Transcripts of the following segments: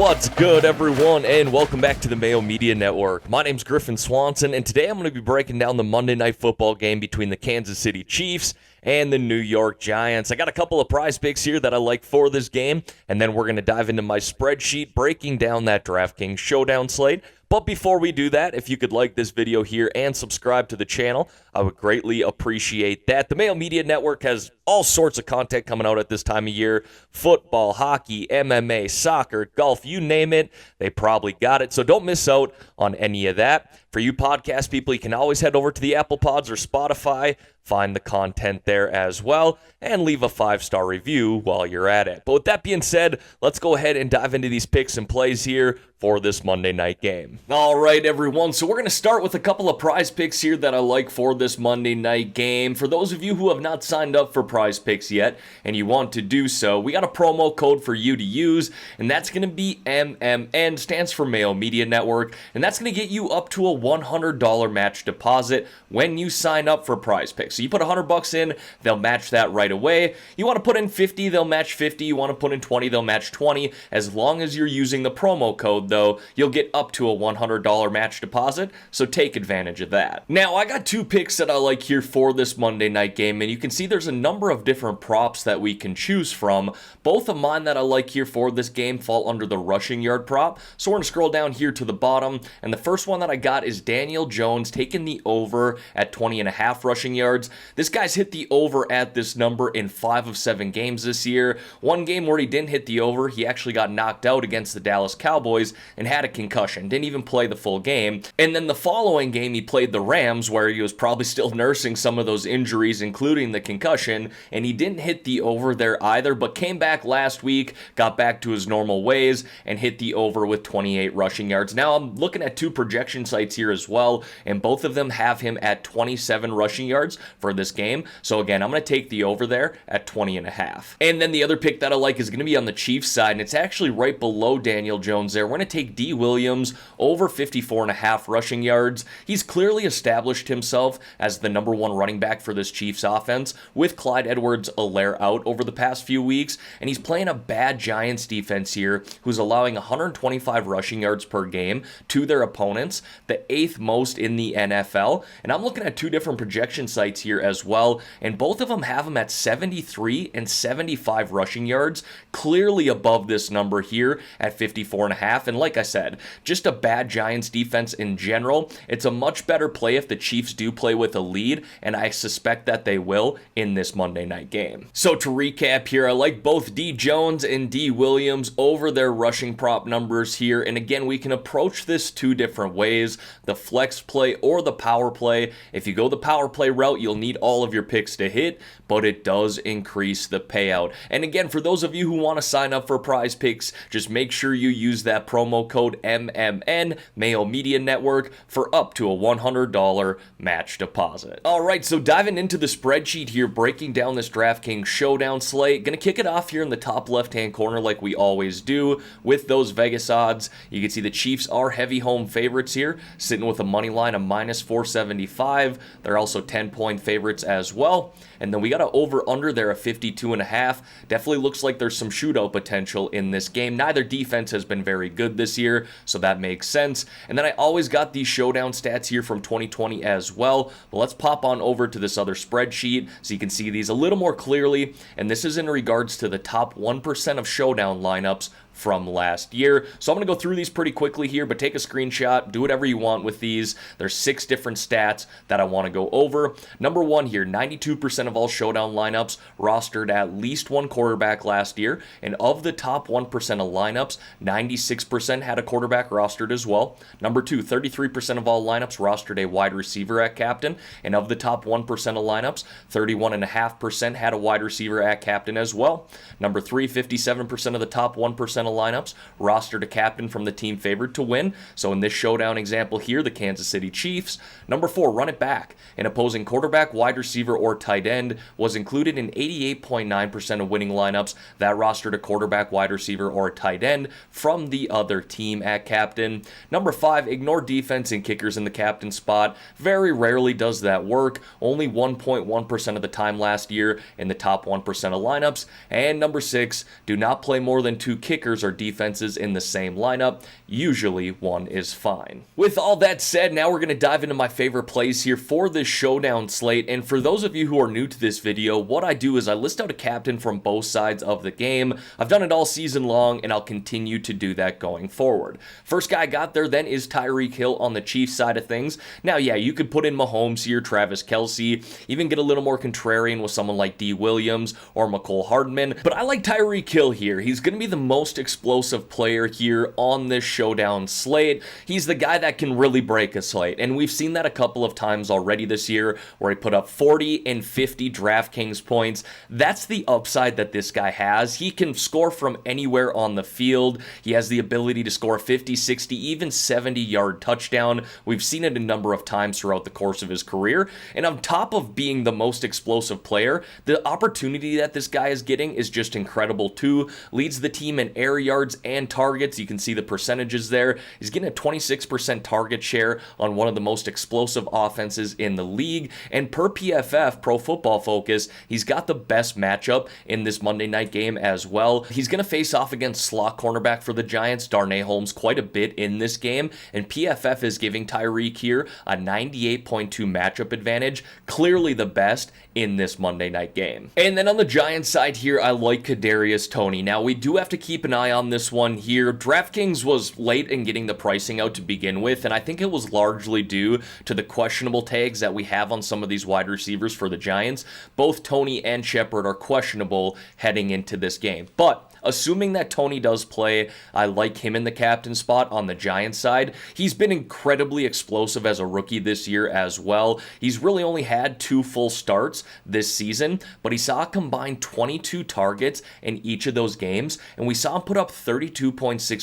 What's good, everyone, and welcome back to the Mayo Media Network. My name's Griffin Swanson, and today I'm going to be breaking down the Monday Night Football game between the Kansas City Chiefs and the New York Giants. I got a couple of prize picks here that I like for this game, and then we're going to dive into my spreadsheet, breaking down that DraftKings Showdown slate. But before we do that, if you could like this video here and subscribe to the channel, I would greatly appreciate that. The Mayo Media Network has all sorts of content coming out at this time of year. Football, hockey, MMA, soccer, golf, you name it, they probably got it. So don't miss out on any of that. For you podcast people, you can always head over to the Apple Pods or Spotify, find the content there as well, and leave a 5-star review while you're at it. But with that being said, let's go ahead and dive into these picks and plays here for this Monday night game. All right, everyone, so we're going to start with a couple of prize picks here that I like for this Monday night game. For those of you who have not signed up for prize picks yet and you want to do so, we got a promo code for you to use, and that's going to be MMN, stands for Mayo Media Network, and that's going to get you up to a $100 match deposit when you sign up for prize picks. So you put $100 in, they'll match that right away. You want to put in 50, they'll match 50. You want to put in 20, they'll match 20. As long as you're using the promo code, though, you'll get up to a $100 match deposit, so take advantage of that. Now, I got two picks that I like here for this Monday night game, and you can see there's a number of different props that we can choose from. Both of mine that I like here for this game fall under the rushing yard prop, so we're going to scroll down here to the bottom, and the first one that I got is Daniel Jones taking the over at 20.5 rushing yards. This guy's hit the over at this number in 5 of 7 games this year. One game where he didn't hit the over, he actually got knocked out against the Dallas Cowboys and had a concussion, didn't even play the full game. And then the following game he played the Rams, where he was probably still nursing some of those injuries, including the concussion, and he didn't hit the over there either, but came back last week, got back to his normal ways, and hit the over with 28 rushing yards. Now I'm looking at two projection sites here as well, and both of them have him at 27 rushing yards for this game. So again, I'm going to take the over there at 20.5. And then the other pick that I like is going to be on the Chiefs side, and it's actually right below Daniel Jones there. We're going to take D. Williams over 54.5 rushing yards. He's clearly established himself as the number one running back for this Chiefs offense with Clyde Edwards-Helaire out over the past few weeks, and he's playing a bad Giants defense here who's allowing 125 rushing yards per game to their opponents, the 8th most in the NFL. And I'm looking at two different projection sites here as well, and both of them have him at 73 and 75 rushing yards, clearly above this number here at 54.5. And like I said, just a bad Giants defense in general. It's a much better play if the Chiefs do play with a lead, and I suspect that they will in this Monday night game. So to recap here, I like both D. Jones and D. Williams over their rushing prop numbers here, and again, we can approach this two different ways, the flex play or the power play. If you go the power play route, you'll need all of your picks to hit, but it does increase the payout. And again, for those of you who want to sign up for prize picks, just make sure you use that promo code MMN, Mayo Media Network, for up to a $100 match deposit. All right, so diving into the spreadsheet here, breaking down this DraftKings Showdown slate. Gonna kick it off here in the top left-hand corner like we always do with those Vegas odds. You can see the Chiefs are heavy home favorites here, sitting with a money line of minus 475. They're also 10-point favorites as well. And then we got an over-under there of 52.5. Definitely looks like there's some shootout potential in this game. Neither defense has been very good this year, so that makes sense. And then I always got these showdown stats here from 2020 as well. But let's pop on over to this other spreadsheet so you can see these a little more clearly. And this is in regards to the top 1% of showdown lineups from last year. So I'm going to go through these pretty quickly here, but take a screenshot, do whatever you want with these. There's 6 different stats that I want to go over. Number 1 here, 92% of all showdown lineups rostered at least one quarterback last year, and of the top 1% of lineups, 96% had a quarterback rostered as well. Number 2, 33% of all lineups rostered a wide receiver at captain, and of the top 1% of lineups, 31.5% had a wide receiver at captain as well. Number 3, 57% of the top 1% of lineups rostered a captain from the team favored to win. So in this showdown example here, the Kansas City Chiefs. Number 4, run it back. An opposing quarterback, wide receiver, or tight end was included in 88.9% of winning lineups that rostered a quarterback, wide receiver, or a tight end from the other team at captain. Number 5, ignore defense and kickers in the captain spot. Very rarely does that work. Only 1.1% of the time last year in the top 1% of lineups. And number 6, do not play more than 2 kickers players or defenses in the same lineup, usually one is fine. With all that said, now we're going to dive into my favorite plays here for this showdown slate. And for those of you who are new to this video, what I do is I list out a captain from both sides of the game. I've done it all season long, and I'll continue to do that going forward. First guy I got there then is Tyreek Hill on the Chiefs side of things. Now, yeah, you could put in Mahomes here, Travis Kelce, even get a little more contrarian with someone like D. Williams or McCole Hardman. But I like Tyreek Hill here. He's going to be the most explosive player here on this showdown slate. He's the guy that can really break a slate, and we've seen that a couple of times already this year where he put up 40 and 50 DraftKings points. That's the upside that this guy has. He can score from anywhere on the field. He has the ability to score 50, 60, even 70-yard touchdown. We've seen it a number of times throughout the course of his career, and on top of being the most explosive player, the opportunity that this guy is getting is just incredible too. Leads the team in air yards and targets. You can see the percentages there. He's getting a 26% target share on one of the most explosive offenses in the league, and per PFF, Pro Football Focus, he's got the best matchup in this Monday night game as well. He's going to face off against slot cornerback for the Giants, Darnay Holmes, quite a bit in this game, and PFF is giving Tyreek here a 98.2 matchup advantage, clearly the best in this Monday night game. And then on the Giants side here, I like Kadarius Toney. Now, we do have to keep an eye on this one here. DraftKings was late in getting the pricing out to begin with, and I think it was largely due to the questionable tags that we have on some of these wide receivers for the Giants. Both Toney and Shepard are questionable heading into this game. But assuming that Toney does play, I like him in the captain spot on the Giants side. He's been incredibly explosive as a rookie this year as well. He's really only had 2 full starts this season, but he saw a combined 22 targets in each of those games, and we saw him put up 32.6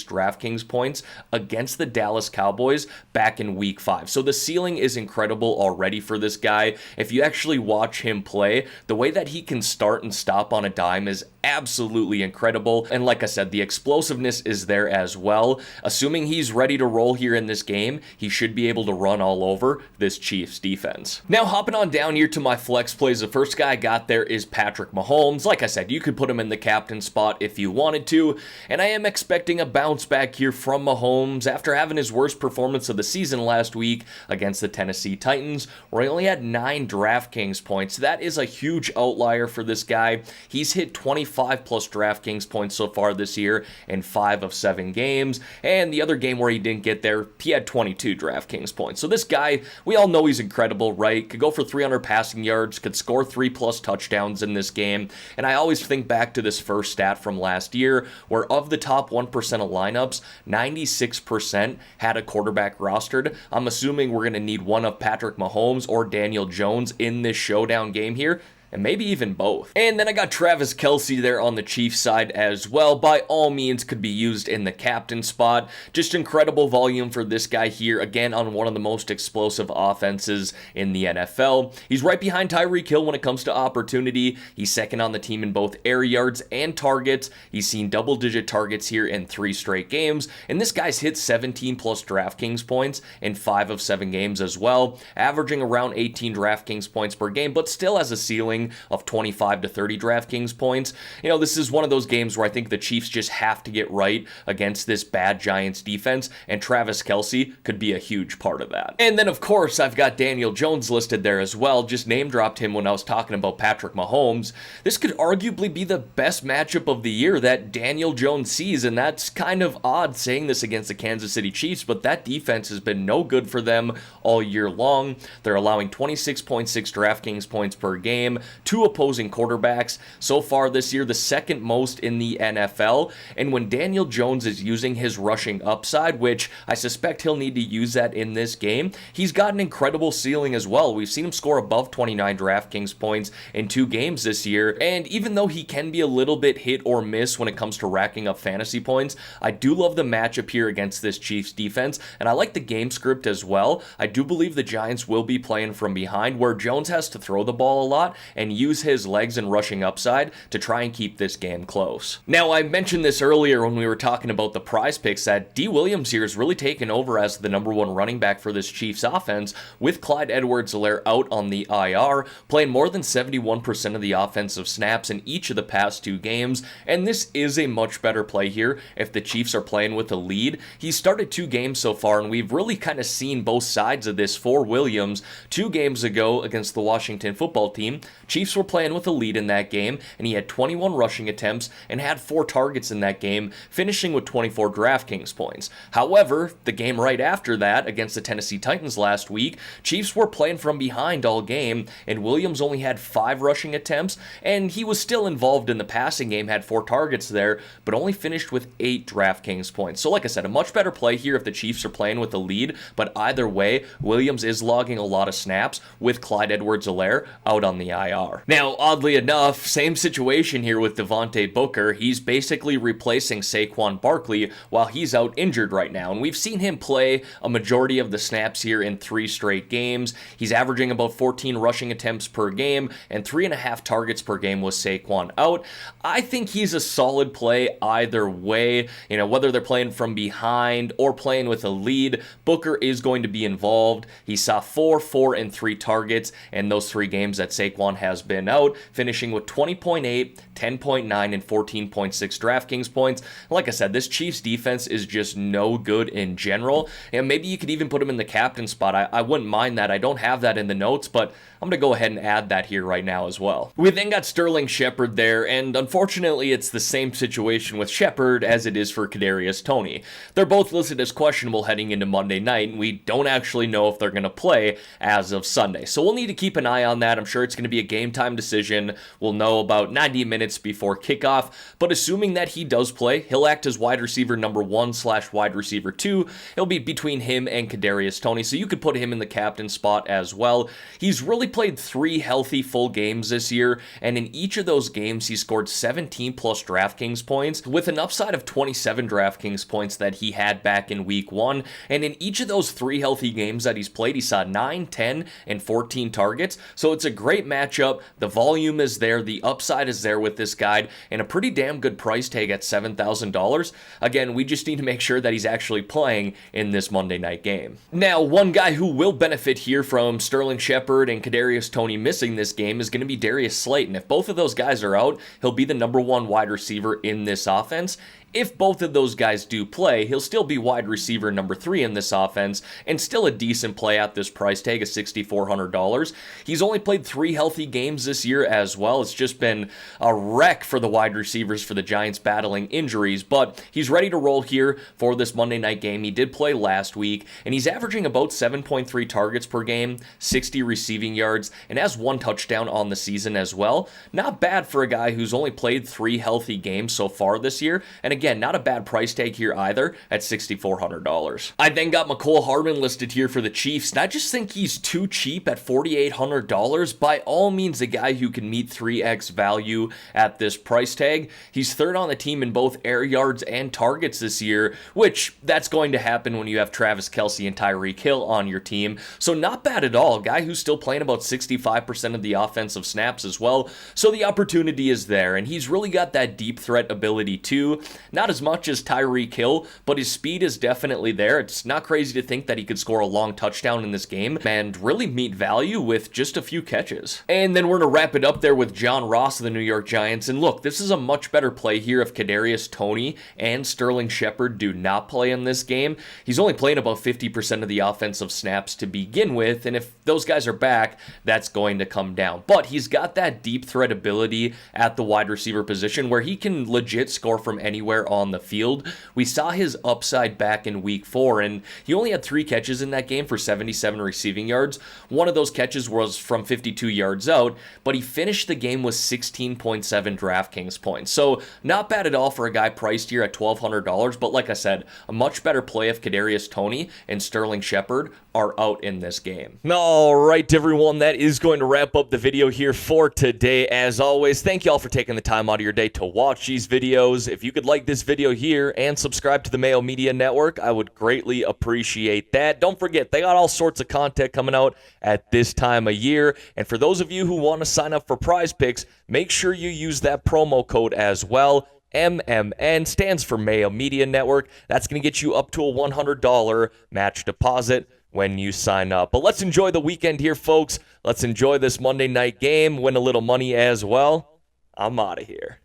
DraftKings points against the Dallas Cowboys back in week 5. So the ceiling is incredible already for this guy. If you actually watch him play, the way that he can start and stop on a dime is absolutely incredible. And like I said, the explosiveness is there as well. Assuming he's ready to roll here in this game, he should be able to run all over this Chiefs defense. Now, hopping on down here to my flex plays, the first guy I got there is Patrick Mahomes. Like I said, you could put him in the captain spot if you wanted to, and I am expecting a bounce back here from Mahomes after having his worst performance of the season last week against the Tennessee Titans, where he only had 9 DraftKings points. That is a huge outlier for this guy. He's hit 25 plus DraftKings points so far this year in 5 of 7 games, and the other game where he didn't get there, he had 22 DraftKings points. So this guy, we all know he's incredible, right? Could go for 300 passing yards, could score 3+ touchdowns in this game, and I always think back to this first stat from last year, where of the top 1% of lineups, 96% had a quarterback rostered. I'm assuming we're going to need one of Patrick Mahomes or Daniel Jones in this showdown game here, and maybe even both. And then I got Travis Kelce there on the Chiefs side as well. By all means, could be used in the captain spot. Just incredible volume for this guy here, again, on one of the most explosive offenses in the NFL. He's right behind Tyreek Hill when it comes to opportunity. He's second on the team in both air yards and targets. He's seen double-digit targets here in 3 straight games, and this guy's hit 17+ DraftKings points in 5 of 7 games as well, averaging around 18 DraftKings points per game, but still has a ceiling of 25 to 30 DraftKings points. You know, this is one of those games where I think the Chiefs just have to get right against this bad Giants defense, and Travis Kelce could be a huge part of that. And then, of course, I've got Daniel Jones listed there as well. Just name dropped him when I was talking about Patrick Mahomes. This could arguably be the best matchup of the year that Daniel Jones sees, and that's kind of odd saying this against the Kansas City Chiefs, but that defense has been no good for them all year long. They're allowing 26.6 DraftKings points per game, 2 opposing quarterbacks so far this year, the second most in the NFL. And when Daniel Jones is using his rushing upside, which I suspect he'll need to use that in this game, he's got an incredible ceiling as well. We've seen him score above 29 DraftKings points in 2 games this year, and even though he can be a little bit hit or miss when it comes to racking up fantasy points, I do love the matchup here against this Chiefs defense, and I like the game script as well. I do believe the Giants will be playing from behind, where Jones has to throw the ball a lot, and use his legs and rushing upside to try and keep this game close. Now, I mentioned this earlier when we were talking about the PrizePicks that D. Williams here has really taken over as the #1 running back for this Chiefs offense, with Clyde Edwards-Helaire out on the IR, playing more than 71% of the offensive snaps in each of the past 2 games, and this is a much better play here if the Chiefs are playing with a lead. He's started 2 games so far, and we've really kind of seen both sides of this for Williams. 2 games ago against the Washington football team, Chiefs were playing with a lead in that game, and he had 21 rushing attempts and had 4 targets in that game, finishing with 24 DraftKings points. However, the game right after that, against the Tennessee Titans last week, Chiefs were playing from behind all game, and Williams only had 5 rushing attempts, and he was still involved in the passing game, had 4 targets there, but only finished with 8 DraftKings points. So like I said, a much better play here if the Chiefs are playing with a lead, but either way, Williams is logging a lot of snaps with Clyde Edwards-Helaire out on the IR. Now, oddly enough, same situation here with Devontae Booker. He's basically replacing Saquon Barkley while he's out injured right now, and we've seen him play a majority of the snaps here in 3 straight games. He's averaging about 14 rushing attempts per game and 3.5 targets per game with Saquon out. I think he's a solid play either way. Whether they're playing from behind or playing with a lead, Booker is going to be involved. He saw 4 and 3 targets in those 3 games that Saquon has been out, finishing with 20.8, 10.9, and 14.6 DraftKings points. Like I said, this Chiefs defense is just no good in general, and maybe you could even put him in the captain spot. I wouldn't mind that. I don't have that in the notes, but I'm going to go ahead and add that here right now as well. We then got Sterling Shepard there, and unfortunately it's the same situation with Shepard as it is for Kadarius Toney. They're both listed as questionable heading into Monday night, and we don't actually know if they're going to play as of Sunday. So we'll need to keep an eye on that. I'm sure it's going to be a game time decision. We'll know about 90 minutes before kickoff, but assuming that he does play, he'll act as wide receiver #1/wide receiver 2. It'll be between him and Kadarius Toney, so you could put him in the captain spot as well. He's really played 3 healthy full games this year, and in each of those games he scored 17 plus DraftKings points with an upside of 27 DraftKings points that he had back in week 1, and in each of those 3 healthy games that he's played, he saw 9, 10, and 14 targets, so it's a great matchup. The volume is there, the upside is there with this guy, and a pretty damn good price tag at $7,000. Again, we just need to make sure that he's actually playing in this Monday night game. Now, one guy who will benefit here from Sterling Shepard and Kadarius Toney missing this game is going to be Darius Slayton. If both of those guys are out, he'll be the #1 wide receiver in this offense. If both of those guys do play, he'll still be wide receiver #3 in this offense, and still a decent play at this price tag of $6,400. He's only played 3 healthy games this year as well. It's just been a wreck for the wide receivers for the Giants battling injuries, but he's ready to roll here for this Monday night game. He did play last week, and he's averaging about 7.3 targets per game, 60 receiving yards, and has 1 touchdown on the season as well. Not bad for a guy who's only played 3 healthy games so far this year, and again, not a bad price tag here either at $6,400. I then got Mecole Hardman listed here for the Chiefs, and I just think he's too cheap at $4,800. By all means, a guy who can meet 3x value at this price tag. He's 3rd on the team in both air yards and targets this year, which that's going to happen when you have Travis Kelce and Tyreek Hill on your team. So not bad at all. A guy who's still playing about 65% of the offensive snaps as well. So the opportunity is there, and he's really got that deep threat ability too. Not as much as Tyreek Hill, but his speed is definitely there. It's not crazy to think that he could score a long touchdown in this game and really meet value with just a few catches. And then we're going to wrap it up there with John Ross of the New York Giants. And look, this is a much better play here if Kadarius Toney and Sterling Shepard do not play in this game. He's only playing about 50% of the offensive snaps to begin with, and if those guys are back, that's going to come down. But he's got that deep threat ability at the wide receiver position where he can legit score from anywhere on the field. We saw his upside back in week 4, and he only had 3 catches in that game for 77 receiving yards. One of those catches was from 52 yards out, but he finished the game with 16.7 DraftKings points. So not bad at all for a guy priced here at $1,200, but like I said, a much better play if Kadarius Toney and Sterling Shepard are out in this game. All right, everyone, that is going to wrap up the video here for today. As always, thank you all for taking the time out of your day to watch these videos. If you could like this this video here and subscribe to the Mayo Media Network. I would greatly appreciate that. Don't forget, they got all sorts of content coming out at this time of year. And for those of you who want to sign up for PrizePicks, make sure you use that promo code as well. MMN stands for Mayo Media Network. That's going to get you up to a $100 match deposit when you sign up. But let's enjoy the weekend here, folks. Let's enjoy this Monday night game, win a little money as well. I'm out of here.